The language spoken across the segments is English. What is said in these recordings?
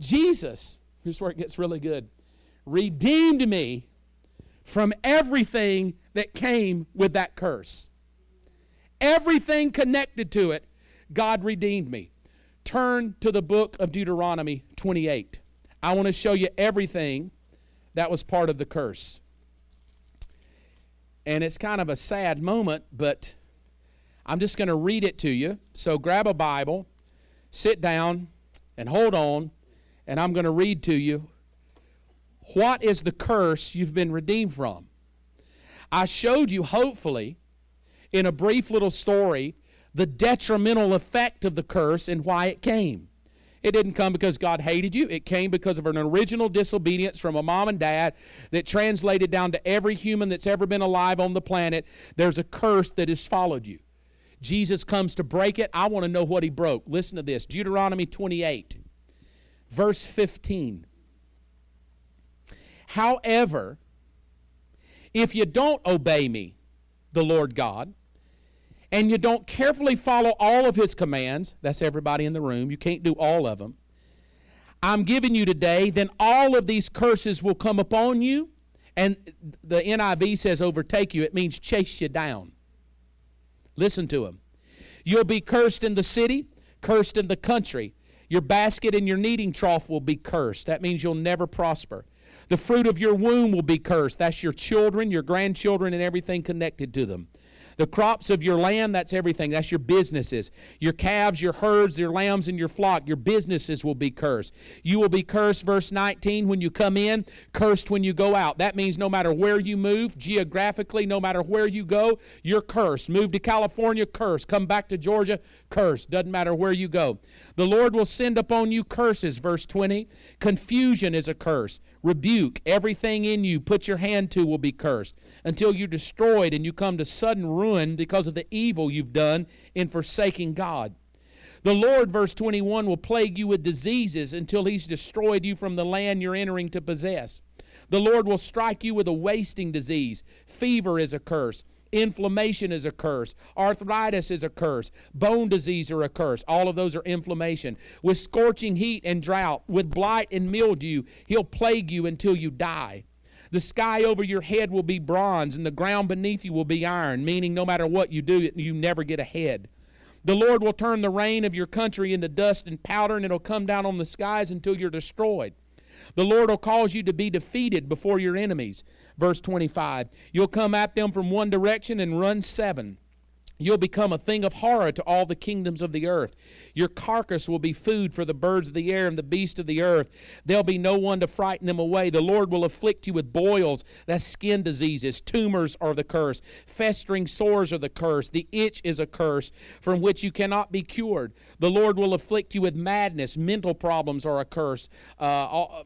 Jesus, here's where it gets really good, redeemed me from everything that came with that curse. Everything connected to it, God redeemed me. Turn to the book of Deuteronomy 28. I want to show you everything that was part of the curse. And it's kind of a sad moment, but I'm just going to read it to you. So grab a Bible, sit down, and hold on, and I'm going to read to you what is the curse you've been redeemed from. I showed you, hopefully, in a brief little story, the detrimental effect of the curse and why it came. It didn't come because God hated you. It came because of an original disobedience from a mom and dad that translated down to every human that's ever been alive on the planet. There's a curse that has followed you. Jesus comes to break it. I want to know what he broke. Listen to this. Deuteronomy 28, verse 15. However, if you don't obey me, the Lord God, and you don't carefully follow all of his commands, that's everybody in the room, you can't do all of them, I'm giving you today, then all of these curses will come upon you, and the NIV says overtake you. It means chase you down. Listen to him. You'll be cursed in the city, cursed in the country. Your basket and your kneading trough will be cursed. That means you'll never prosper. The fruit of your womb will be cursed. That's your children, your grandchildren, and everything connected to them. The crops of your land, that's everything. That's your businesses. Your calves, your herds, your lambs, and your flock. Your businesses will be cursed. You will be cursed, verse 19, when you come in, cursed when you go out. That means no matter where you move, geographically, no matter where you go, you're cursed. Move to California, cursed. Come back to Georgia, cursed. Doesn't matter where you go. The Lord will send upon you curses, verse 20. Confusion is a curse. Rebuke. Everything in you put your hand to will be cursed until you're destroyed and you come to sudden ruin because of the evil you've done in forsaking God. The Lord, verse 21, will plague you with diseases until he's destroyed you from the land you're entering to possess. The Lord will strike you with a wasting disease. Fever is a curse. Inflammation is a curse. Arthritis is a curse. Bone disease are a curse. All of those are inflammation. With scorching heat and drought, with blight and mildew, he'll plague you until you die. The sky over your head will be bronze, and the ground beneath you will be iron, meaning no matter what you do, you never get ahead. The Lord will turn the rain of your country into dust and powder, and it'll come down on the skies until you're destroyed. The Lord will cause you to be defeated before your enemies. Verse 25, you'll come at them from one direction and run seven. You'll become a thing of horror to all the kingdoms of the earth. Your carcass will be food for the birds of the air and the beasts of the earth. There'll be no one to frighten them away. The Lord will afflict you with boils, that's skin diseases. Tumors are the curse. Festering sores are the curse. The itch is a curse from which you cannot be cured. The Lord will afflict you with madness. Mental problems are a curse.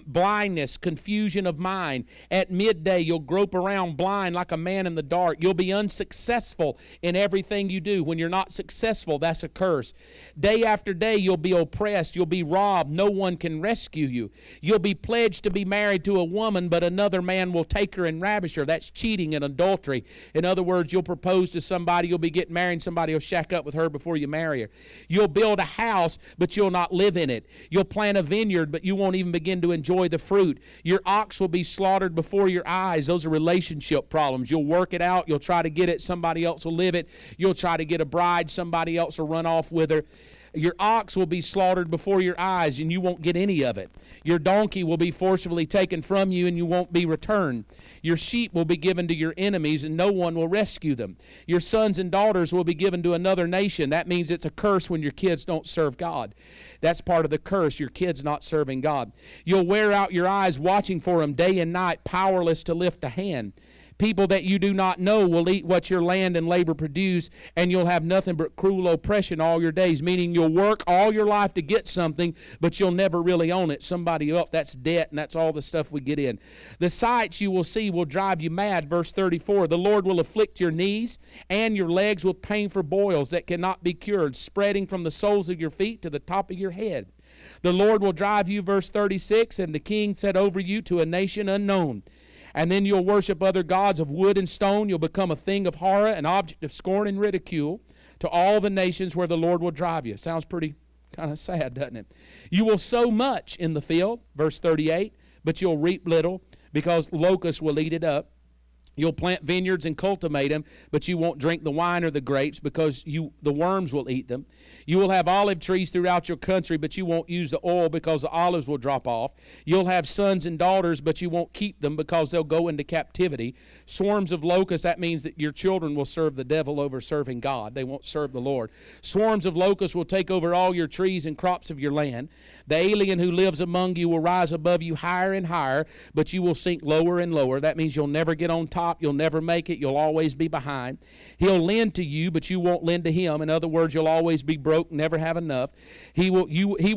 Blindness, confusion of mind. At midday, you'll grope around blind like a man in the dark. You'll be unsuccessful in everything you do. When you're not successful, that's a curse. Day after day, you'll be oppressed. You'll be robbed. No one can rescue you. You'll be pledged to be married to a woman, but another man will take her and ravish her. That's cheating and adultery. In other words, you'll propose to somebody, you'll be getting married, and somebody will shack up with her before you marry her. You'll build a house, but you'll not live in it. You'll plant a vineyard, but you won't even begin to enjoy the fruit. Your ox will be slaughtered before your eyes. Those are relationship problems. You'll work it out. You'll try to get it. Somebody else will live it. You'll try to get a bride. Somebody else will run off with her. Your ox will be slaughtered before your eyes, and you won't get any of it. Your donkey will be forcibly taken from you, and you won't be returned. Your sheep will be given to your enemies, and no one will rescue them. Your sons and daughters will be given to another nation. That means it's a curse when your kids don't serve God. That's part of the curse, your kids not serving God. You'll wear out your eyes watching for them day and night, powerless to lift a hand. People that you do not know will eat what your land and labor produce, and you'll have nothing but cruel oppression all your days, meaning you'll work all your life to get something, but you'll never really own it. Somebody else, that's debt, and that's all the stuff we get in. The sights you will see will drive you mad. Verse 34, the Lord will afflict your knees and your legs with painful boils that cannot be cured, spreading from the soles of your feet to the top of your head. The Lord will drive you, verse 36, and the king set over you to a nation unknown. And then you'll worship other gods of wood and stone. You'll become a thing of horror, an object of scorn and ridicule to all the nations where the Lord will drive you. Sounds pretty kind of sad, doesn't it? You will sow much in the field, verse 38, but you'll reap little because locusts will eat it up. You'll plant vineyards and cultivate them, but you won't drink the wine or the grapes because the worms will eat them. You will have olive trees throughout your country, but you won't use the oil because the olives will drop off. You'll have sons and daughters, but you won't keep them because they'll go into captivity. Swarms of locusts, that means that your children will serve the devil over serving God. They won't serve the Lord. Swarms of locusts will take over all your trees and crops of your land. The alien who lives among you will rise above you higher and higher, but you will sink lower and lower. That means you'll never get on top. You'll never make it. You'll always be behind. He'll lend to you, but you won't lend to him. In other words, you'll always be broke, never have enough. He will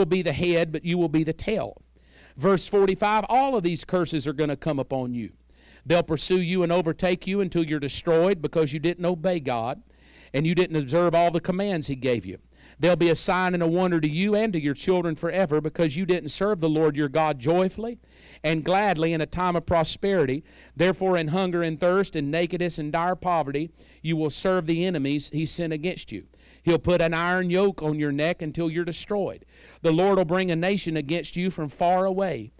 be the head, but you will be the tail. Verse 45, all of these curses are going to come upon you. They'll pursue you and overtake you until you're destroyed because you didn't obey God and you didn't observe all the commands he gave you. They'll be a sign and a wonder to you and to your children forever because you didn't serve the Lord your God joyfully and gladly in a time of prosperity. Therefore, in hunger and thirst and nakedness and dire poverty, you will serve the enemies he sent against you. He'll put an iron yoke on your neck until you're destroyed. The Lord will bring a nation against you from far away.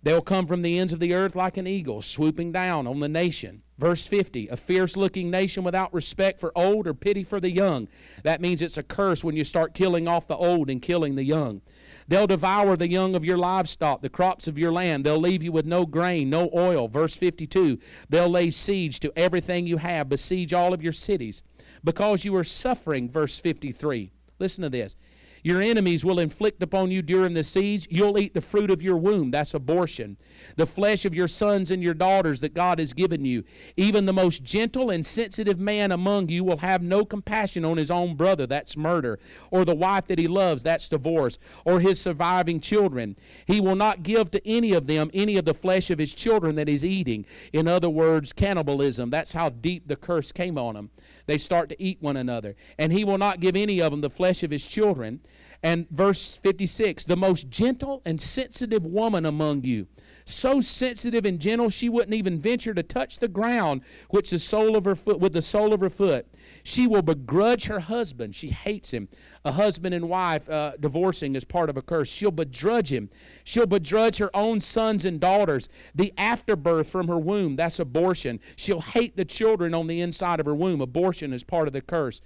They'll come from the ends of the earth like an eagle, swooping down on the nation. Verse 50, a fierce-looking nation without respect for old or pity for the young. That means it's a curse when you start killing off the old and killing the young. They'll devour the young of your livestock, the crops of your land. They'll leave you with no grain, no oil. Verse 52, they'll lay siege to everything you have, besiege all of your cities. Because you are suffering, verse 53. Listen to this. Your enemies will inflict upon you during the siege. You'll eat the fruit of your womb. That's abortion. The flesh of your sons and your daughters that God has given you. Even the most gentle and sensitive man among you will have no compassion on his own brother. That's murder. Or the wife that he loves. That's divorce. Or his surviving children. He will not give to any of them any of the flesh of his children that he's eating. In other words, cannibalism. That's how deep the curse came on them. They start to eat one another. And he will not give any of them the flesh of his children. And verse 56, the most gentle and sensitive woman among you, so sensitive and gentle she wouldn't even venture to touch the ground with the sole of her foot. She will begrudge her husband. She hates him. A husband and wife divorcing is part of a curse. She'll begrudge him. She'll begrudge her own sons and daughters. The afterbirth from her womb, that's abortion. She'll hate the children on the inside of her womb. Abortion is part of the curse.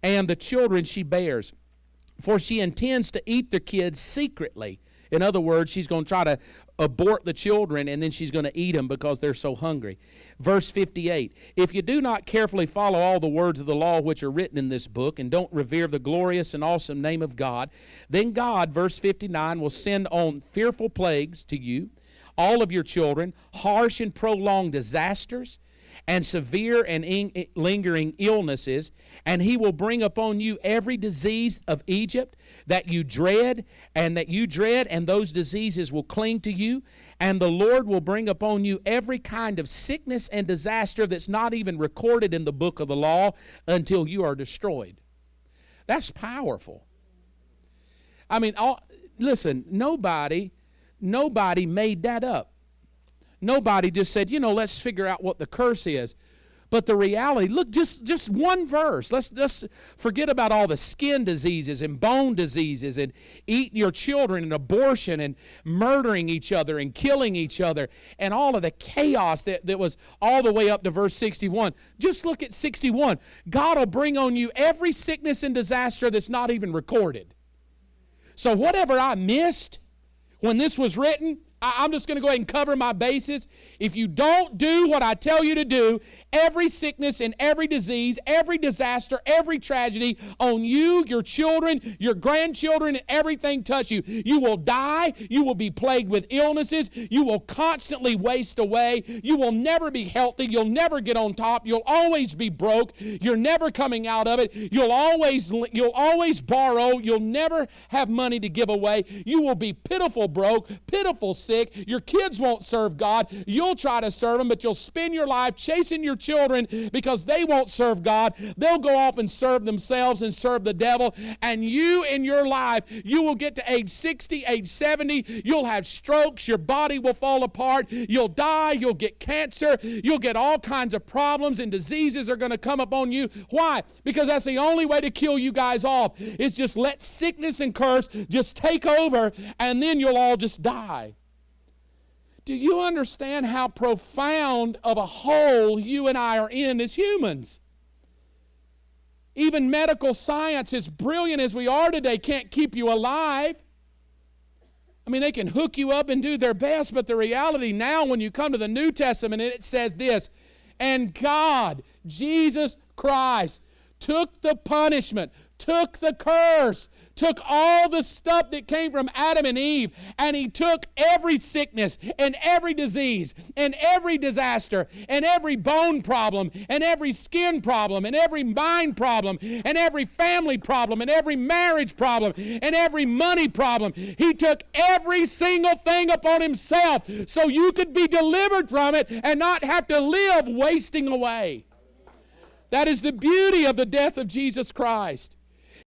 And the children she bears. For she intends to eat the kids secretly. In other words, she's going to try to abort the children and then she's going to eat them because they're so hungry. Verse 58, if you do not carefully follow all the words of the law which are written in this book and don't revere the glorious and awesome name of God, then God, verse 59, will send on fearful plagues to you, all of your children, harsh and prolonged disasters, and severe and lingering illnesses, and he will bring upon you every disease of Egypt that you dread, and those diseases will cling to you, and the Lord will bring upon you every kind of sickness and disaster that's not even recorded in the book of the law until you are destroyed. That's powerful. I mean, listen, nobody made that up. Nobody just said, let's figure out what the curse is. But the reality, look, just one verse. Let's just forget about all the skin diseases and bone diseases and eating your children and abortion and murdering each other and killing each other and all of the chaos that was all the way up to verse 61. Just look at 61. God will bring on you every sickness and disaster that's not even recorded. So whatever I missed when this was written, I'm just going to go ahead and cover my bases. If you don't do what I tell you to do, every sickness and every disease, every disaster, every tragedy on you, your children, your grandchildren, and everything touch you. You will die. You will be plagued with illnesses. You will constantly waste away. You will never be healthy. You'll never get on top. You'll always be broke. You're never coming out of it. You'll always borrow. You'll never have money to give away. You will be pitiful broke, pitiful sick, sick. Your kids won't serve God. You'll try to serve them, but you'll spend your life chasing your children because they won't serve God. They'll go off and serve themselves and serve the devil. And you in your life, you will get to age 60, age 70. You'll have strokes. Your body will fall apart. You'll die. You'll get cancer. You'll get all kinds of problems, and diseases are going to come upon you. Why? Because that's the only way to kill you guys off, is just let sickness and curse just take over, and then you'll all just die. Do you understand how profound of a hole you and I are in as humans? Even medical science, as brilliant as we are today, can't keep you alive. I mean, they can hook you up and do their best, but the reality now, when you come to the New Testament, it says this, and God, Jesus Christ, took the punishment, took the curse, took all the stuff that came from Adam and Eve, and He took every sickness and every disease and every disaster and every bone problem and every skin problem and every mind problem and every family problem and every marriage problem and every money problem. He took every single thing upon Himself so you could be delivered from it and not have to live wasting away. That is the beauty of the death of Jesus Christ.